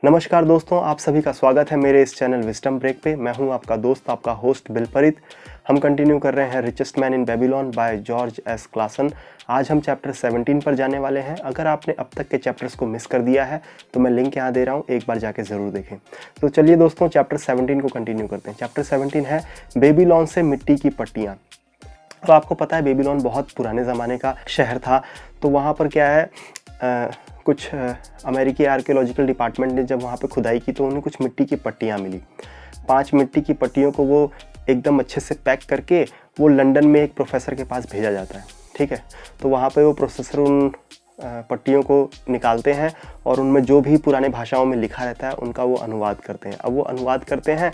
नमस्कार दोस्तों, आप सभी का स्वागत है मेरे इस चैनल विजडम ब्रेक पे। मैं हूं आपका दोस्त, आपका होस्ट बिलपरित। हम कंटिन्यू कर रहे हैं richest man in Babylon by George S Klaasen. आज हम चैप्टर 17 पर जाने वाले हैं। अगर आपने अब तक के चैप्टर्स को मिस कर दिया है तो मैं लिंक यहाँ दे रहा हूँ, एक बार जाके ज़रूर देखें। तो चलिए दोस्तों, चैप्टर 17 को कंटिन्यू करते हैं। चैप्टर 17 है बेबीलोन से मिट्टी की पट्टियाँ। तो आपको पता है बेबीलोन बहुत पुराने ज़माने का शहर था। तो वहाँ पर क्या है, कुछ अमेरिकी आर्कियोलॉजिकल डिपार्टमेंट ने जब वहाँ पे खुदाई की तो उन्हें कुछ मिट्टी की पट्टियाँ मिली। 5 मिट्टी की पट्टियों को वो एकदम अच्छे से पैक करके वो लंदन में एक प्रोफेसर के पास भेजा जाता है। ठीक है, तो वहाँ पे वो प्रोफेसर उन पट्टियों को निकालते हैं और उनमें जो भी पुराने भाषाओं में लिखा रहता है उनका वो अनुवाद करते हैं। अब वो अनुवाद करते हैं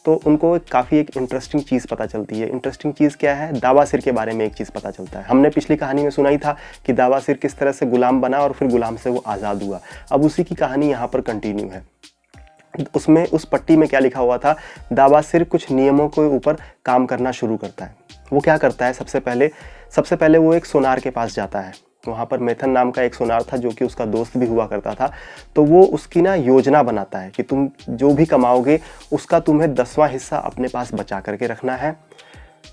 तो उनको काफ़ी एक इंटरेस्टिंग चीज़ पता चलती है। इंटरेस्टिंग चीज़ क्या है? दावासिर के बारे में एक चीज़ पता चलता है। हमने पिछली कहानी में सुना ही था कि दावासिर किस तरह से गुलाम बना और फिर गुलाम से वो आज़ाद हुआ। अब उसी की कहानी यहाँ पर कंटिन्यू है। उसमें उस पट्टी में क्या लिखा हुआ था? दावासिर कुछ नियमों के ऊपर काम करना शुरू करता है। वो क्या करता है? सबसे पहले वो एक सोनार के पास जाता है। वहाँ पर मेथन नाम का एक सोनार था जो कि उसका दोस्त भी हुआ करता था। तो वो उसकी ना योजना बनाता है कि तुम जो भी कमाओगे उसका तुम्हें 10वां हिस्सा अपने पास बचा करके रखना है।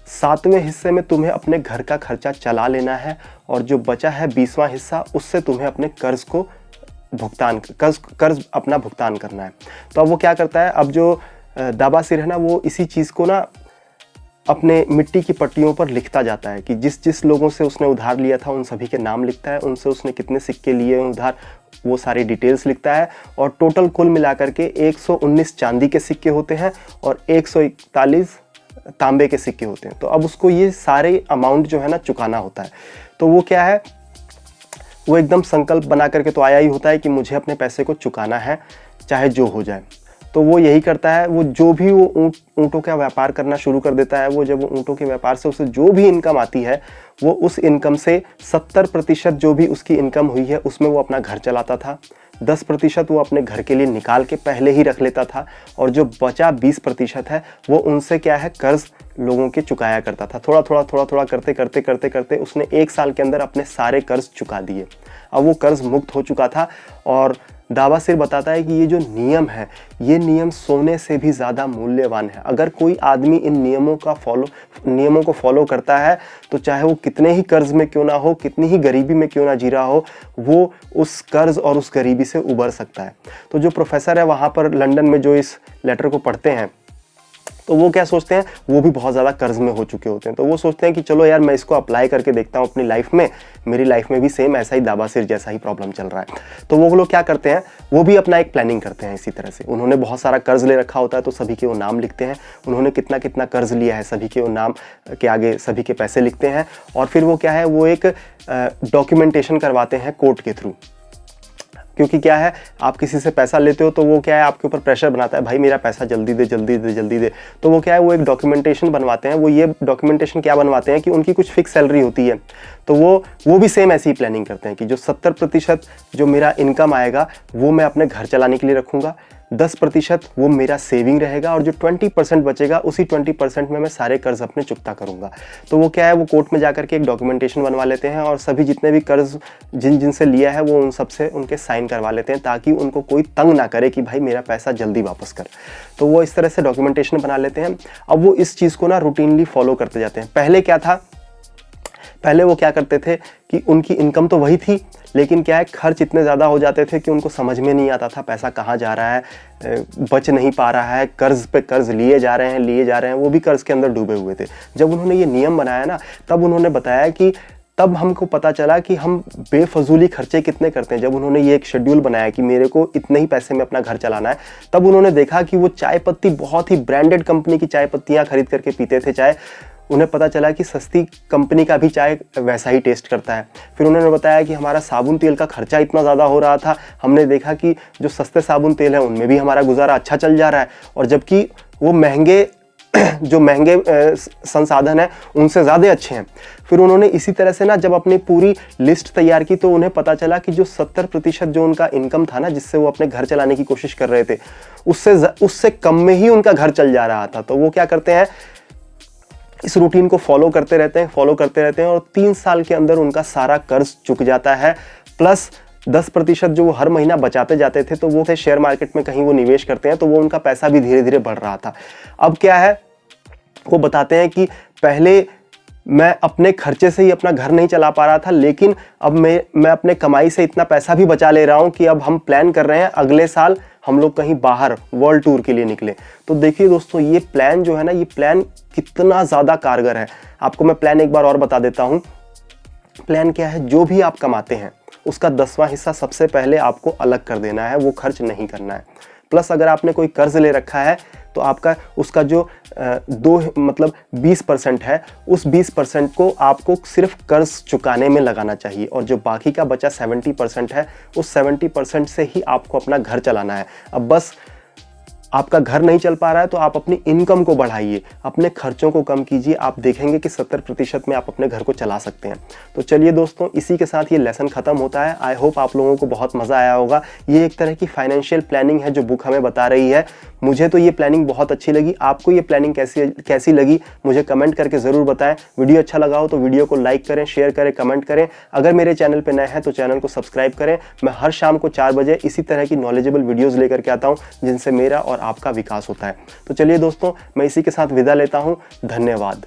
7वें हिस्से में तुम्हें अपने घर का खर्चा चला लेना है और जो बचा है 20वां हिस्सा, उससे तुम्हें अपने कर्ज अपना भुगतान करना है। तो अब वो क्या करता है? अब जो दावासिर है ना, वो इसी चीज़ को ना अपने मिट्टी की पट्टियों पर लिखता जाता है कि जिस जिस लोगों से उसने उधार लिया था उन सभी के नाम लिखता है, उनसे उसने कितने सिक्के लिए उधार, वो सारी डिटेल्स लिखता है। और टोटल कुल मिलाकर के 119 चांदी के सिक्के होते हैं और 141 तांबे के सिक्के होते हैं। तो अब उसको ये सारे अमाउंट जो है ना चुकाना होता है। तो वो क्या है, वो एकदम संकल्प बना करके तो आया ही होता है कि मुझे अपने पैसे को चुकाना है चाहे जो हो जाए। तो वो यही करता है। वो जो भी वो ऊँटों का व्यापार करना शुरू कर देता है। वो जब ऊँटों के व्यापार से उसे जो भी इनकम आती है वो उस इनकम से 70% जो भी उसकी इनकम हुई है उसमें वो अपना घर चलाता था। 10% वो अपने घर के लिए निकाल के पहले ही रख लेता था और जो बचा 20% है वो उनसे क्या है, कर्ज लोगों के चुकाया करता था। थोड़ा करते उसने 1 साल के अंदर अपने सारे कर्ज चुका दिए। अब वो कर्ज मुक्त हो चुका था और दावासिर बताता है कि ये जो नियम है, ये नियम सोने से भी ज़्यादा मूल्यवान है। अगर कोई आदमी इन नियमों को फॉलो करता है तो चाहे वो कितने ही कर्ज में क्यों ना हो, कितनी ही गरीबी में क्यों ना जी रहा हो, वो उस कर्ज और उस गरीबी से उबर सकता है। तो जो प्रोफेसर है वहाँ पर लंदन में जो इस लेटर को पढ़ते हैं तो वो क्या सोचते हैं, वो भी बहुत ज़्यादा कर्ज में हो चुके होते हैं। तो वो सोचते हैं कि चलो यार, मैं इसको अप्लाई करके देखता हूँ अपनी लाइफ में, मेरी लाइफ में भी सेम ऐसा ही दावासिर जैसा ही प्रॉब्लम चल रहा है। तो वो लोग क्या करते हैं, वो भी अपना एक प्लानिंग करते हैं इसी तरह से। उन्होंने बहुत सारा कर्ज ले रखा होता है तो सभी के वो नाम लिखते हैं। उन्होंने कितना कितना कर्ज लिया है सभी के वो नाम के आगे सभी के पैसे लिखते हैं और फिर वो क्या है, वो एक डॉक्यूमेंटेशन करवाते हैं कोर्ट के थ्रू। क्योंकि क्या है, आप किसी से पैसा लेते हो तो वो क्या है, आपके ऊपर प्रेशर बनाता है, भाई मेरा पैसा जल्दी दे। तो वो क्या है, वो एक डॉक्यूमेंटेशन बनवाते हैं। वो ये डॉक्यूमेंटेशन क्या बनवाते हैं कि उनकी कुछ फिक्स सैलरी होती है। तो वो भी सेम ऐसी ही प्लानिंग करते हैं कि जो 70% जो मेरा इनकम आएगा वो मैं अपने घर चलाने के लिए रखूँगा, 10% वो मेरा सेविंग रहेगा और जो 20% बचेगा उसी 20% में मैं सारे कर्ज अपने चुकता करूँगा। तो वो क्या है, वो कोर्ट में जाकर के एक डॉक्यूमेंटेशन बनवा लेते हैं और सभी जितने भी कर्ज जिन से लिया है वो उन सब से उनके साइन करवा लेते हैं ताकि उनको कोई तंग ना करे कि भाई मेरा पैसा जल्दी वापस कर। तो वो इस तरह से डॉक्यूमेंटेशन बना लेते हैं। अब वो इस चीज़ को ना रूटीनली फॉलो करते जाते हैं। पहले क्या था, पहले वो क्या करते थे कि उनकी इनकम तो वही थी, लेकिन क्या है, खर्च इतने ज़्यादा हो जाते थे कि उनको समझ में नहीं आता था पैसा कहाँ जा रहा है, बच नहीं पा रहा है, कर्ज पे कर्ज लिए जा रहे हैं, वो भी कर्ज के अंदर डूबे हुए थे। जब उन्होंने ये नियम बनाया ना, तब उन्होंने बताया कि तब हमको पता चला कि हम बेफजूली खर्चे कितने करते हैं। जब उन्होंने ये एक शेड्यूल बनाया कि मेरे को इतने ही पैसे में अपना घर चलाना है, तब उन्होंने देखा कि वो चाय पत्ती बहुत ही ब्रांडेड कंपनी की चाय पत्तियाँ खरीद करके पीते थे चाय। उन्हें पता चला कि सस्ती कंपनी का भी चाय वैसा ही टेस्ट करता है। फिर उन्होंने बताया कि हमारा साबुन तेल का खर्चा इतना ज़्यादा हो रहा था, हमने देखा कि जो सस्ते साबुन तेल है उनमें भी हमारा गुजारा अच्छा चल जा रहा है और जबकि वो महंगे संसाधन है उनसे ज़्यादा अच्छे हैं। फिर उन्होंने इसी तरह से ना जब अपनी पूरी लिस्ट तैयार की तो उन्हें पता चला कि जो 70% जो उनका इनकम था ना, जिससे वो अपने घर चलाने की कोशिश कर रहे थे, उससे कम में ही उनका घर चल जा रहा था। तो वो क्या करते हैं, इस रूटीन को फॉलो करते रहते हैं और 3 साल के अंदर उनका सारा कर्ज चुक जाता है, प्लस 10% जो वो हर महीना बचाते जाते थे, तो वो थे शेयर मार्केट में कहीं वो निवेश करते हैं, तो वो उनका पैसा भी धीरे धीरे बढ़ रहा था। अब क्या है, वो बताते हैं कि पहले मैं अपने खर्चे से ही अपना घर नहीं चला पा रहा था, लेकिन अब मैं अपने कमाई से इतना पैसा भी बचा ले रहा हूं कि अब हम प्लान कर रहे हैं अगले साल हम लोग कहीं बाहर वर्ल्ड टूर के लिए निकले। तो देखिए दोस्तों, ये प्लान जो है ना, ये प्लान कितना ज़्यादा कारगर है। आपको मैं प्लान एक बार और बता देता हूँ। प्लान क्या है, जो भी आप कमाते हैं उसका 10वां हिस्सा सबसे पहले आपको अलग कर देना है, वो खर्च नहीं करना है। प्लस अगर आपने कोई कर्ज ले रखा है तो आपका उसका जो 20% है, उस 20% को आपको सिर्फ कर्ज चुकाने में लगाना चाहिए, और जो बाकी का बचा 70% है, उस 70% से ही आपको अपना घर चलाना है। अब बस आपका घर नहीं चल पा रहा है तो आप अपनी इनकम को बढ़ाइए, अपने खर्चों को कम कीजिए, आप देखेंगे कि 70% में आप अपने घर को चला सकते हैं। तो चलिए दोस्तों, इसी के साथ ये लेसन खत्म होता है। आई होप आप लोगों को बहुत मज़ा आया होगा। ये एक तरह की फाइनेंशियल प्लानिंग है जो बुक हमें बता रही है। मुझे तो ये प्लानिंग बहुत अच्छी लगी। आपको ये प्लानिंग कैसी लगी मुझे कमेंट करके ज़रूर बताएं। वीडियो अच्छा लगा हो तो वीडियो को लाइक करें, शेयर करें, कमेंट करें। अगर मेरे चैनल पर नए हैं तो चैनल को सब्सक्राइब करें। मैं हर शाम को 4 बजे इसी तरह की नॉलेजेबल वीडियोज़ लेकर के आता हूँ जिनसे मेरा और आपका विकास होता है। तो चलिए दोस्तों, मैं इसी के साथ विदा लेता हूँ। धन्यवाद।